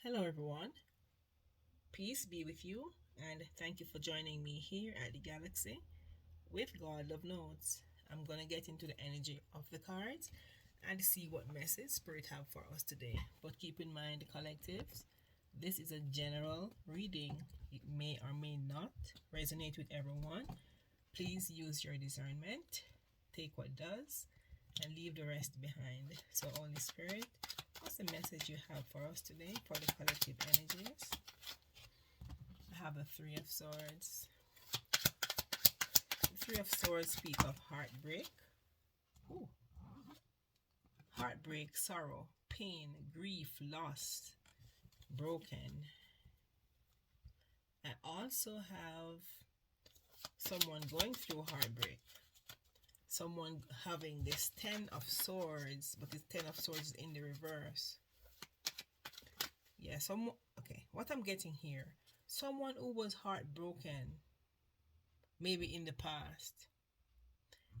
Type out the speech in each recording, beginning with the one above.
Hello, everyone. Peace be with you, and thank you for joining me here at the Galaxy with God Love Notes. I'm going to get into the energy of the cards and see what message Spirit have for us today. But keep in mind the collectives. This is a general reading. It may or may not resonate with everyone. Please use your discernment. Take what does and leave the rest behind. So, Holy Spirit, what's the message you have for us today for the collective energies? I have the Three of Swords. The Three of Swords speak of heartbreak. Ooh. Heartbreak, sorrow, pain, grief, loss, broken. I also have someone going through heartbreak. Someone having this Ten of Swords, but this Ten of Swords is in the reverse. Yeah, okay, what I'm getting here, someone who was heartbroken, maybe in the past,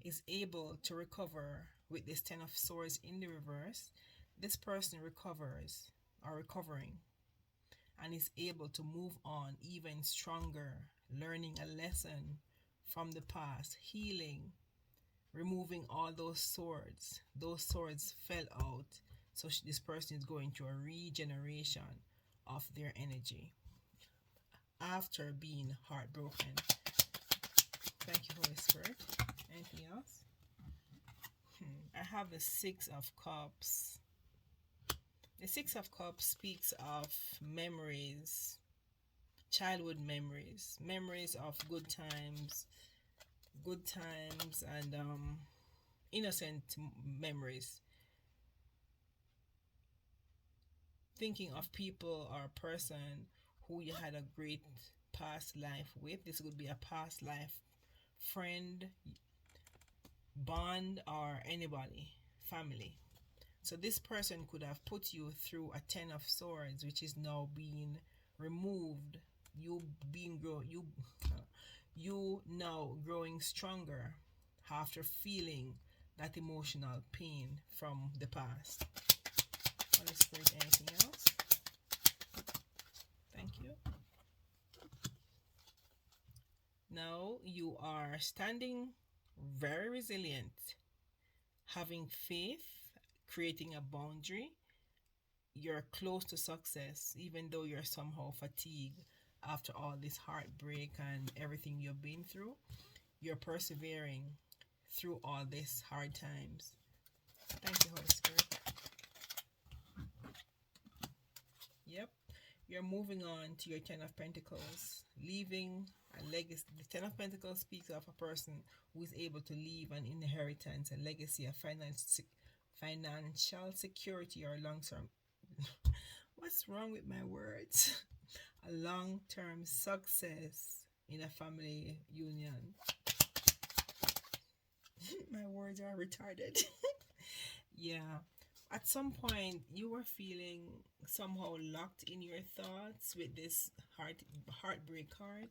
is able to recover with this Ten of Swords in the reverse. This person recovers or recovering and is able to move on even stronger, learning a lesson from the past, healing, removing all those swords. Those swords fell out. So this person is going through a regeneration of their energy after being heartbroken. Thank you, Holy Spirit. Anything else? I have the Six of Cups. The Six of Cups speaks of memories, childhood memories, memories of good times and innocent memories. Thinking of people or a person who you had a great past life with. This would be a past life friend, bond, or anybody, family. So this person could have put you through a Ten of Swords, which is now being removed. You now growing stronger after feeling that emotional pain from the past. Holy Spirit, anything else? Thank you. Now you are standing very resilient, having faith, creating a boundary. You're close to success, even though you're somehow fatigued after all this heartbreak and everything you've been through. You're persevering through all these hard times. Thank you, Holy Spirit. Yep. You're moving on to your Ten of Pentacles, leaving a legacy. The Ten of Pentacles speaks of a person who is able to leave an inheritance, a legacy, a financial security, or long-term. What's wrong with my words? A long-term success in a family union. My words are retarded. Yeah. At some point, you were feeling somehow locked in your thoughts with this heartbreak card.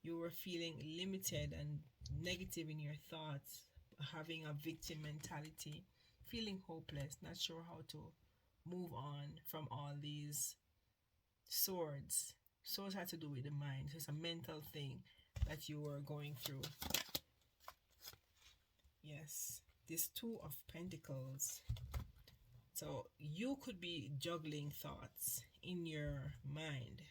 You were feeling limited and negative in your thoughts, having a victim mentality, feeling hopeless, not sure how to move on from all these swords. Swords had to do with the mind. So it's a mental thing that you were going through. Yes, this Two of Pentacles. So you could be juggling thoughts in your mind.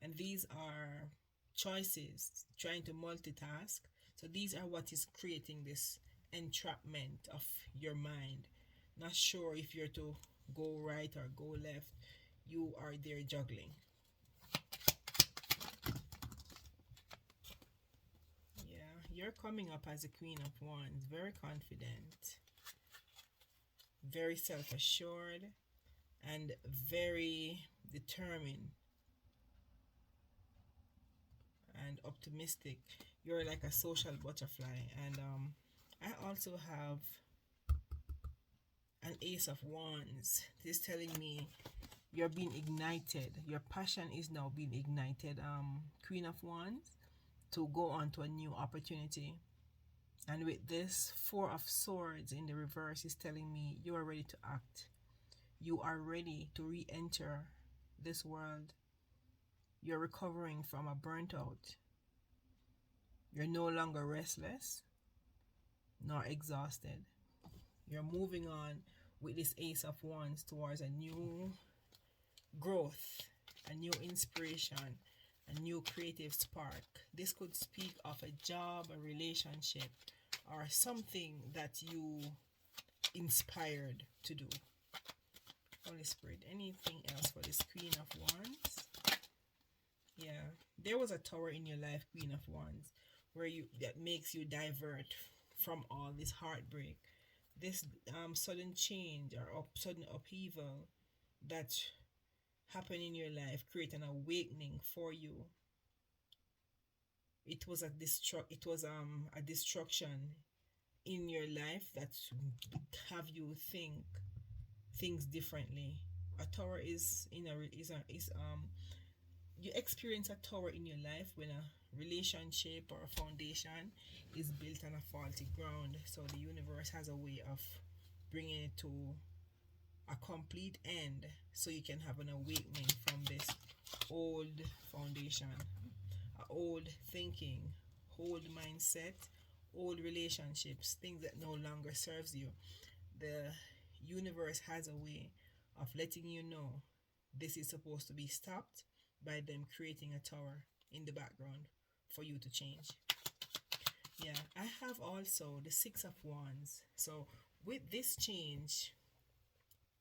And these are choices, trying to multitask. So these are what is creating this entrapment of your mind. Not sure if you're to go right or go left. You are there juggling. Yeah, you're coming up as a Queen of Wands, very confident, very self-assured, and very determined and optimistic. You're like a social butterfly. And I also have an Ace of Wands. This is telling me you're being ignited. Your passion is now being ignited, Queen of Wands, to go on to a new opportunity. And with this Four of Swords in the reverse is telling me you are ready to act. You are ready to re-enter this world. You're recovering from a burnt out. You're no longer restless nor exhausted. You're moving on with this Ace of Wands towards a new growth, a new inspiration, a new creative spark. This could speak of a job, a relationship, or something that you inspired to do. Holy Spirit, anything else for this Queen of Wands? Yeah, there was a tower in your life, Queen of Wands, where you that makes you divert from all this heartbreak, this sudden change or sudden upheaval that happened in your life, create an awakening for you. It was a destruction in your life that have you think things differently. A tower is in a is you experience a tower in your life when a relationship or a foundation is built on a faulty ground. So the universe has a way of bringing it to a complete end so you can have an awakening from this old foundation, old thinking, old mindset, old relationships, things that no longer serves you. The universe has a way of letting you know this is supposed to be stopped by them creating a tower in the background for you to change. Yeah, I have also the Six of Wands. So with this change,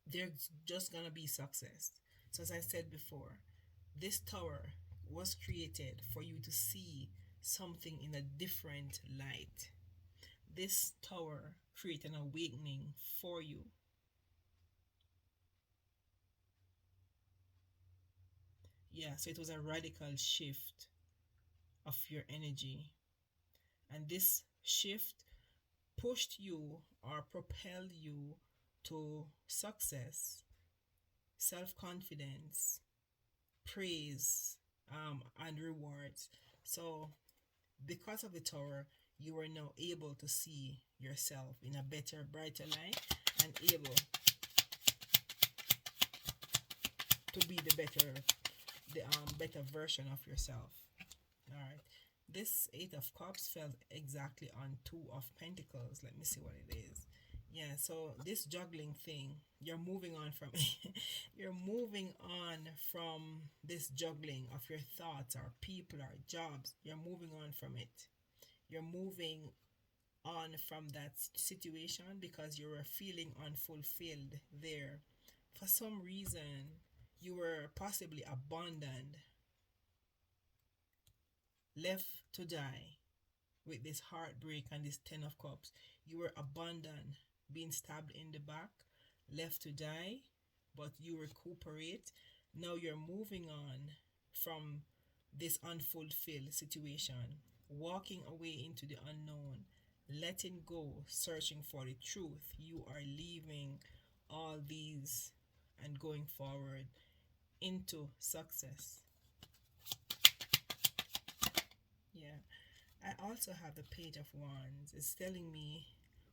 there's just gonna be success. So as I said before, this tower was created for you to see something in a different light. This tower create an awakening for you. Yeah, so it was a radical shift of your energy. And this shift pushed you or propelled you to success, self confidence, praise, and rewards. So, because of the tower, you are now able to see yourself in a better, brighter light and able to be the better version of yourself. All right. This Eight of Cups fell exactly on Two of Pentacles. Let me see what it is. Yeah, so this juggling thing, you're moving on from you're moving on from this juggling of your thoughts or people or jobs. You're moving on from it. You're moving on from that situation because you were feeling unfulfilled there. For some reason, you were possibly abandoned, left to die with this heartbreak and this Ten of Cups. You were abandoned, being stabbed in the back, left to die, but you recuperate. Now you're moving on from this unfulfilled situation, walking away into the unknown, letting go, searching for the truth. You are leaving all these and going forward into success. Yeah. I also have the Page of Wands. It's telling me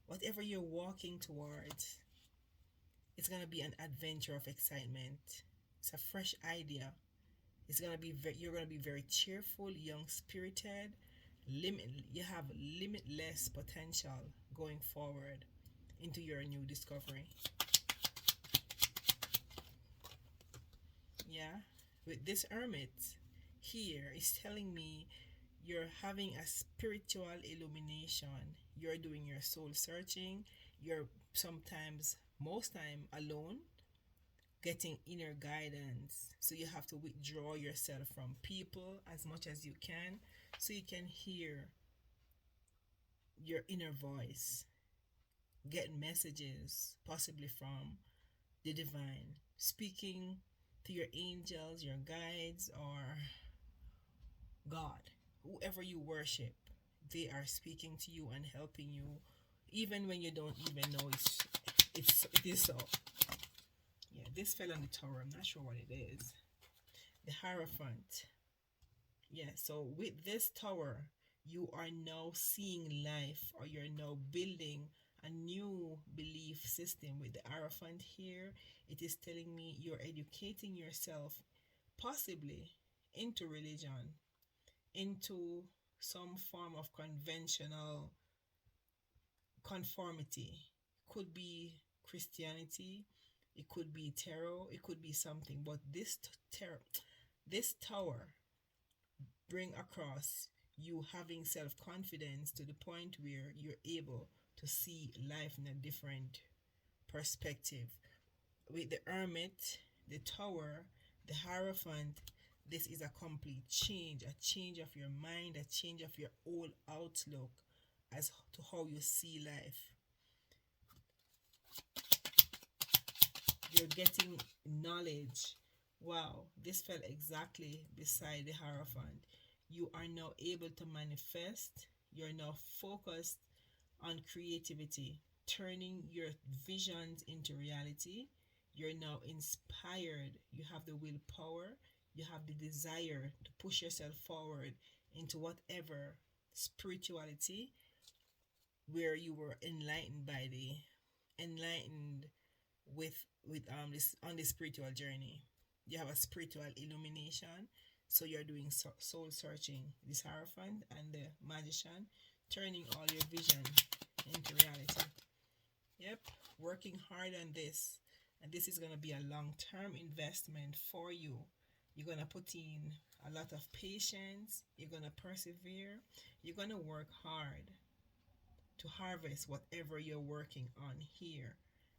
whatever you're walking towards, it's going to be an adventure of excitement. It's a fresh idea. It's going to be you're going to be very cheerful, young spirited, you have limitless potential going forward into your new discovery. Yeah. With this Hermit here is telling me you're having a spiritual illumination. You're doing your soul searching. You're sometimes, most time, alone, getting inner guidance. So you have to withdraw yourself from people as much as you can so you can hear your inner voice, get messages, possibly from the divine, speaking to your angels, your guides, or God, whoever you worship. They are speaking to you and helping you, even when you don't even know it is so. Yeah, this fell on the tower. I'm not sure what it is. The Hierophant. Yeah, so with this tower, you are now seeing life, or you're now building a new belief system with the Hierophant here. It is telling me you're educating yourself, possibly into religion, into some form of conventional conformity. Could be Christianity, it could be tarot, it could be something. But this tower bring across you having self-confidence to the point where you're able to see life in a different perspective. With the hermit, the tower, the hierophant, this is a complete change, a change of your mind, a change of your whole outlook as to how you see life. You're getting knowledge. Wow, this fell exactly beside the hierophant. You are now able to manifest. You're now focused on creativity, turning your visions into reality. You're now inspired. You have the willpower. You have the desire to push yourself forward into whatever spirituality where you were enlightened by the enlightened with this on this spiritual journey. You have a spiritual illumination, so you're doing soul searching. This hierophant and the magician, turning all your vision into reality. Yep, working hard on this, and this is gonna be a long-term investment for you. You're gonna put in a lot of patience. You're gonna persevere. You're gonna work hard to harvest whatever you're working on here.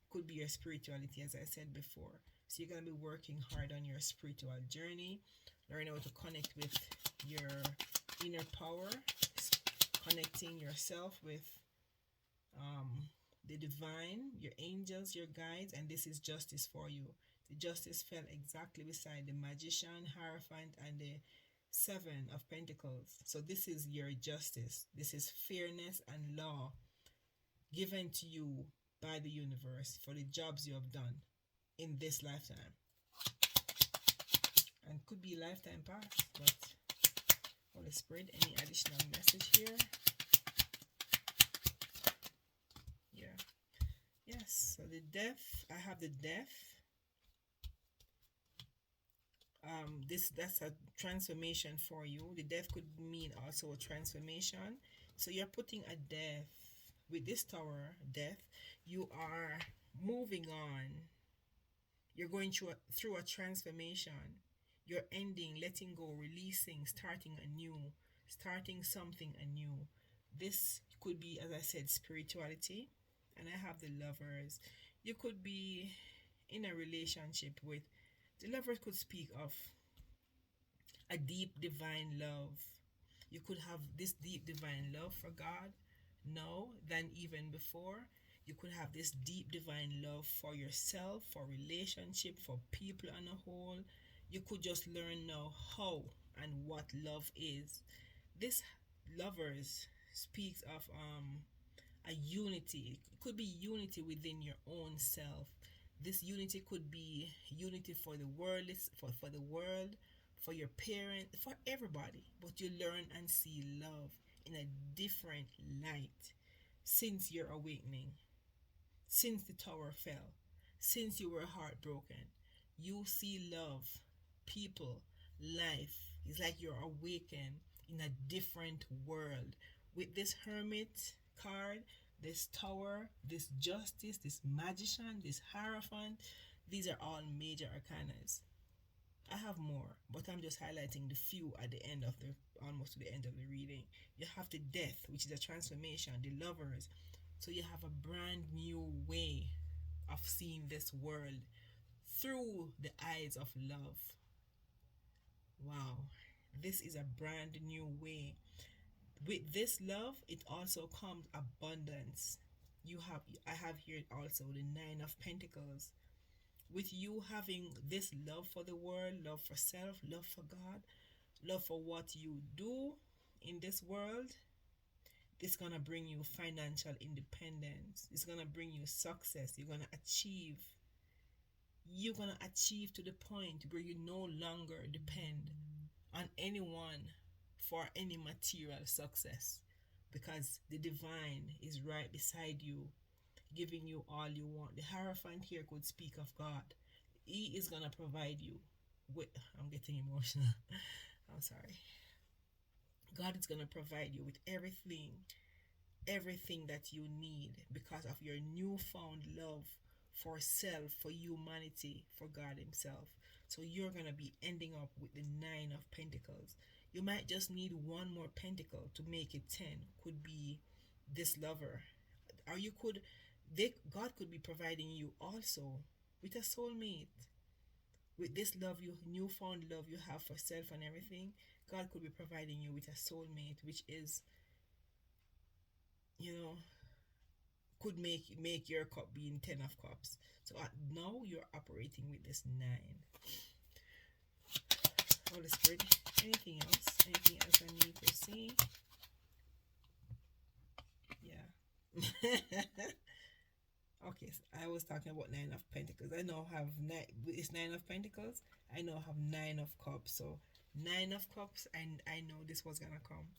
Could be your spirituality, as I said before. So you're going to be working hard on your spiritual journey, learn how to connect with your inner power, connecting yourself with the divine, your angels, your guides, and this is justice for you. The justice fell exactly beside the magician, hierophant, and the seven of pentacles. So this is your justice. This is fairness and law given to you by the universe for the jobs you have done in this lifetime. And could be lifetime past, but Holy Spirit, any additional message here? Yeah. Yes. So the death, I have the death. That's a transformation for you. The death could mean also a transformation. So you're putting a death with this tower, death. You are moving on. You're going through a transformation. You're ending, letting go, releasing, starting anew, starting something anew. This could be, as I said, spirituality. And I have the lovers. You could be in a relationship with, the lovers could speak of a deep divine love. You could have this deep divine love for God now than even before. You could have this deep divine love for yourself, for relationship, for people on a whole. You could just learn now how and what love is. This lovers speaks of a unity. It could be unity within your own self. This unity could be unity for the world, for the world, for your parent, for everybody. But you learn and see love in a different light since your awakening, since the tower fell, since you were heartbroken. You see love, people, life. It's like you're awakened in a different world. With this hermit card, this tower, this justice, this magician, this hierophant, these are all major arcanas. I have more, but I'm just highlighting the few at the end of the almost to the end of the reading. You have the death, which is a transformation, the lovers. So you have a brand new way of seeing this world through the eyes of love. Wow. This is a brand new way. With this love, it also comes abundance. I have here also the Nine of Pentacles. With you having this love for the world, love for self, love for God, love for what you do in this world, it's gonna bring you financial independence. It's gonna bring you success. You're gonna achieve to the point where you no longer depend on anyone for any material success, because the divine is right beside you, giving you all you want. The Hierophant here could speak of God. He is gonna provide you with. I'm getting emotional. I'm sorry. God is gonna provide you with everything that you need because of your newfound love for self, for humanity, for God Himself. So you're gonna be ending up with the Nine of Pentacles. You might just need one more pentacle to make it 10. Could be this lover, or you could, God could be providing you also with a soulmate. With this love, you newfound love you have for self and everything, God could be providing you with a soulmate, which is, you know, could make your cup being 10 of cups. So now you're operating with this 9. Holy Spirit, anything else? Anything else I need to see? Yeah. Okay, so I was talking about 9 of Pentacles. I now have nine. It's 9 of Pentacles. I now have 9 of Cups. So 9 of Cups, and I know this was gonna come.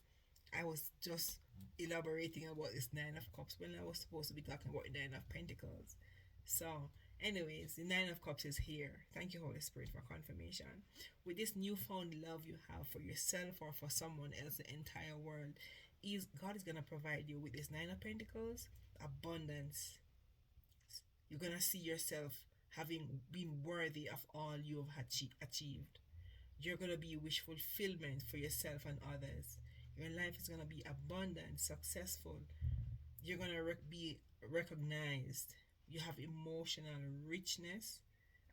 I was just elaborating about this 9 of Cups when I was supposed to be talking about 9 of Pentacles. So, anyways, the 9 of Cups is here. Thank you, Holy Spirit, for confirmation. With this newfound love you have for yourself or for someone else, the entire world, is God is gonna provide you with this 9 of Pentacles, abundance. You're gonna see yourself having been worthy of all you have achieved. You're gonna be wish fulfillment for yourself and others. Your life is gonna be abundant, successful. You're gonna be recognized. You have emotional richness,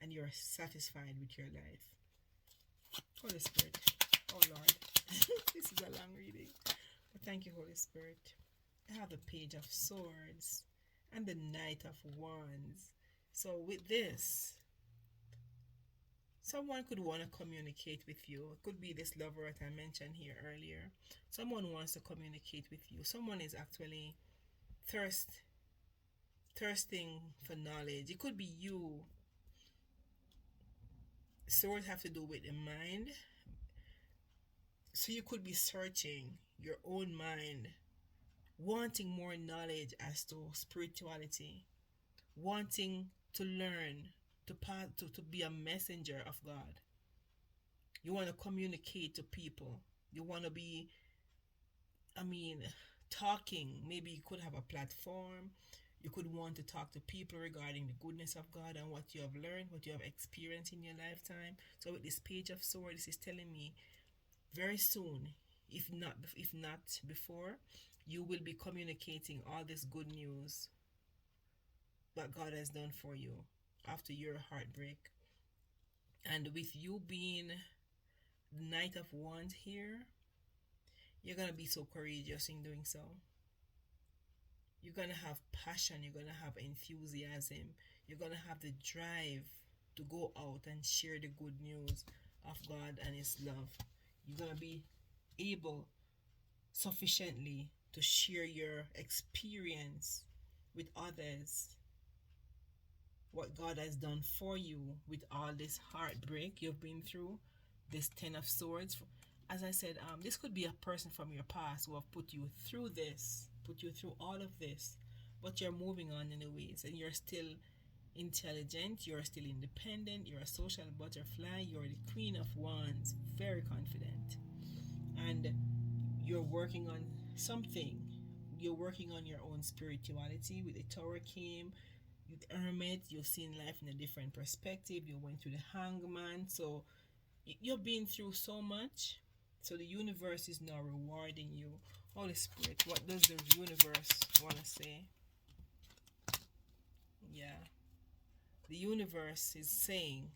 and you're satisfied with your life. Holy Spirit, oh Lord, this is a long reading. But thank you, Holy Spirit. I have the Page of Swords and the Knight of Wands. So with this, someone could want to communicate with you. It could be this lover that I mentioned here earlier. Someone wants to communicate with you. Someone is actually thirsting for knowledge. It could be you. Swords have to do with the mind. So you could be searching your own mind, wanting more knowledge as to spirituality, wanting to learn, to be a messenger of God. You want to communicate to people. You want to be, I mean, talking. Maybe you could have a platform. You could want to talk to people regarding the goodness of God and what you have learned, what you have experienced in your lifetime. So with this Page of Swords, this is telling me very soon, if not before, you will be communicating all this good news that God has done for you after your heartbreak. And with you being the Knight of Wands here, you're gonna be so courageous in doing so. You're gonna have passion, you're gonna have enthusiasm, you're gonna have the drive to go out and share the good news of God and His love. You're gonna be able sufficiently to share your experience with others, what God has done for you with all this heartbreak you've been through, this 10 of Swords. As I said, this could be a person from your past who have put you through this, put you through all of this, but you're moving on anyways, and you're still intelligent, you're still independent, you're a social butterfly, you're the Queen of Wands, very confident, and you're working on something. You're working on your own spirituality. With the Tower came, with Hermit, you've seen life in a different perspective. You went through the Hangman, so you've been through so much. So the universe is now rewarding you. Holy Spirit, what does the universe want to say? Yeah, the universe is saying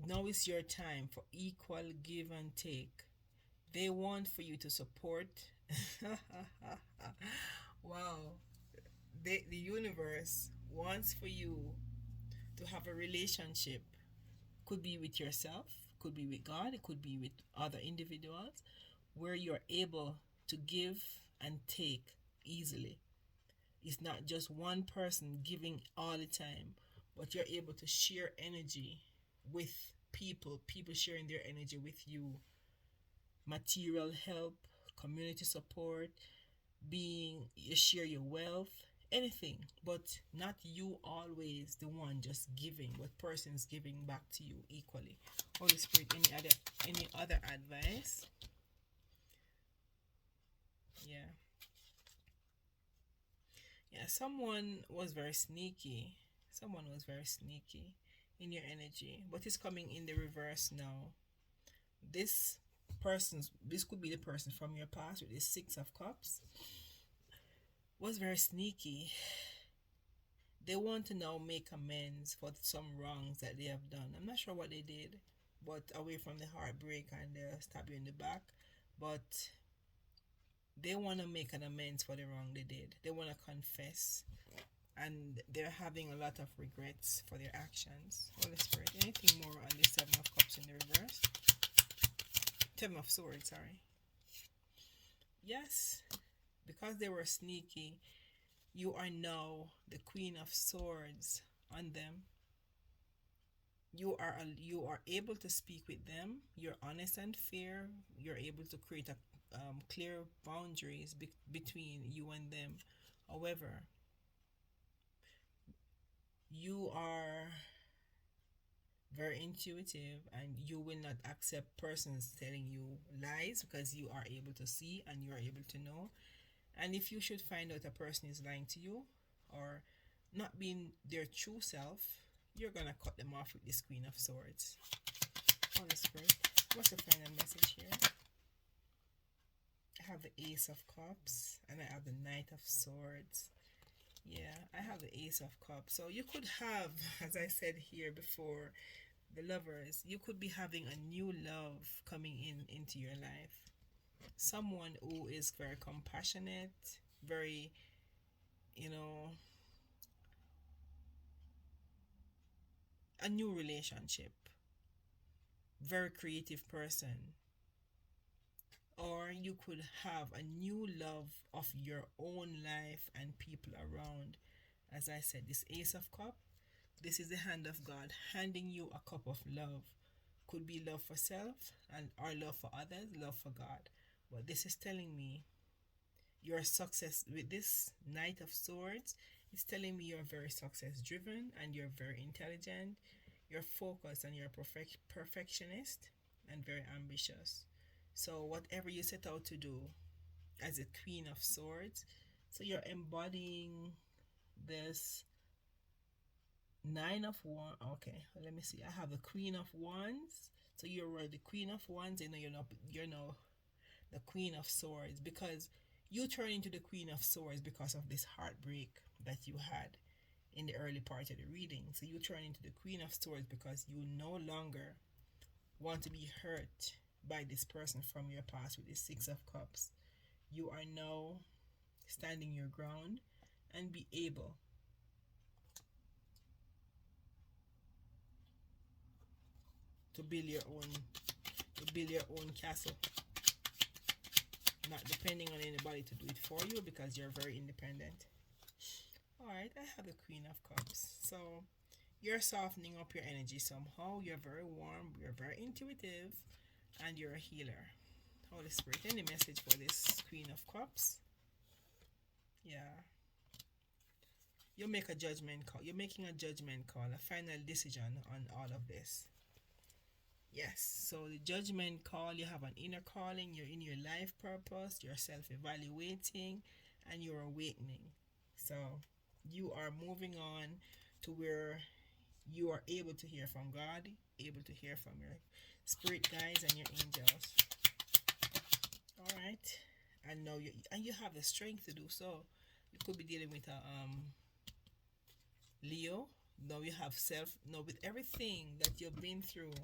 now is your time for equal give and take. They want for you to support. Wow. The universe wants for you to have a relationship. Could be with yourself, could be with God, it could be with other individuals, where you're able to give and take easily. It's not just one person giving all the time, but you're able to share energy with people sharing their energy with you. Material help, community support, being you share your wealth, anything, but not you always the one just giving, but persons giving back to you equally. Holy Spirit, any other advice? Yeah. Yeah, someone was very sneaky. Someone was very sneaky in your energy, but it's coming in the reverse now. This could be the person from your past with the Six of Cups, was very sneaky. They want to now make amends for some wrongs that they have done. I'm not sure what they did, but away from the heartbreak and the stab you in the back, but they want to make an amends for the wrong they did. They want to confess, and they're having a lot of regrets for their actions. Holy Spirit, anything more on the Seven of Cups in the reverse? Seven of Swords, sorry. Yes, because they were sneaky, you are now the Queen of Swords on them. You are able to speak with them. You're honest and fair. You're able to create a clear boundaries between you and them. However, you are very intuitive, and you will not accept persons telling you lies because you are able to see and you are able to know. And if you should find out a person is lying to you or not being their true self, you're gonna cut them off with this Queen of Swords. Holy Spirit, what's the final message here? I have the Ace of Cups and I have the Knight of Swords. Yeah, I have the Ace of Cups. So you could have, as I said here before, the lovers, you could be having a new love coming into your life. Someone who is very compassionate, very, you know, a new relationship, very creative person. Or you could have a new love of your own life and people around. As I said, this Ace of Cup, this is the hand of God handing you a cup of love. Could be love for self and or love for others, love for God. But this is telling me your success with this Knight of Swords. It's telling me you're very success driven and you're very intelligent. You're focused and you're perfectionist and very ambitious. So whatever you set out to do as a Queen of Swords, so you're embodying this Nine of Wands. Okay, let me see. I have the Queen of Wands. So you're the Queen of Wands. You're not the Queen of Swords, because you turn into the Queen of Swords because of this heartbreak that you had in the early part of the reading. So you turn into the Queen of Swords because you no longer want to be hurt by this person from your past with the Six of Cups. You are now standing your ground and be able to build your own castle, not depending on anybody to do it for you because you're very independent. Alright, I have the Queen of Cups. So you're softening up your energy somehow. You're very warm, you're very intuitive, and you're a healer. Holy Spirit, any message for this Queen of Cups? Yeah. You make a judgment call. You're making a judgment call, a final decision on all of this. Yes, so the judgment call, you have an inner calling, you're in your life purpose, you're self evaluating, and you're awakening. So you are moving on to where you are able to hear from God, able to hear from your spirit guides and your angels. All right, and now you have the strength to do so. You could be dealing with a Leo. Now you have self. Now with everything that you've been through,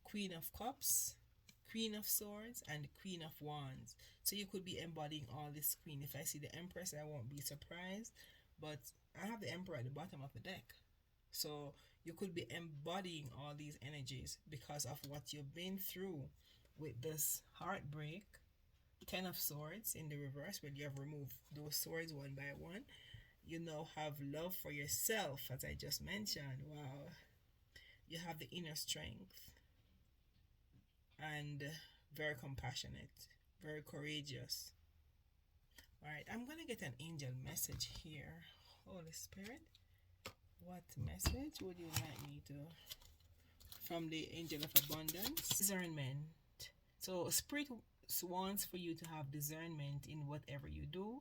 Queen of Cups, Queen of Swords, and Queen of Wands. So you could be embodying all this queen. If I see the Empress, I won't be surprised. But I have the Emperor at the bottom of the deck. So you could be embodying all these energies because of what you've been through with this heartbreak. Ten of Swords in the reverse, where you have removed those swords one by one. You now have love for yourself, as I just mentioned. Wow. You have the inner strength and very compassionate, very courageous. All right, I'm going to get an angel message here. Holy Spirit, what message would you like me to? From the angel of abundance, discernment. So, Spirit wants for you to have discernment in whatever you do,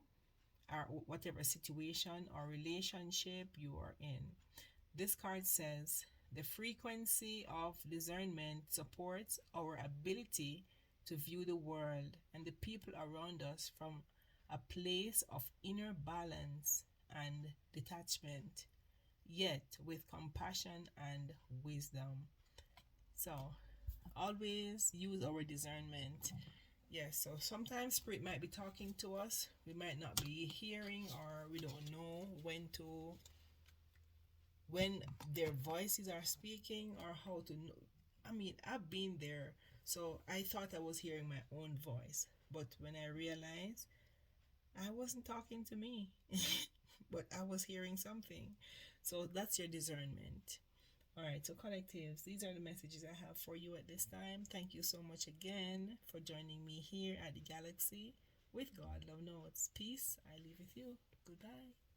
or whatever situation or relationship you are in. This card says the frequency of discernment supports our ability to view the world and the people around us from a place of inner balance and detachment, yet with compassion and wisdom. So, always use our discernment. Yes, so sometimes spirit might be talking to us. We might not be hearing, or we don't know when their voices are speaking, or how to know. I mean, I've been there. So I thought I was hearing my own voice, but when I realized I wasn't talking to me, but I was hearing something. So that's your discernment. All right, so collectives, these are the messages I have for you at this time. Thank you so much again for joining me here at the Galaxy with God Love Notes. Peace. I leave with you. Goodbye.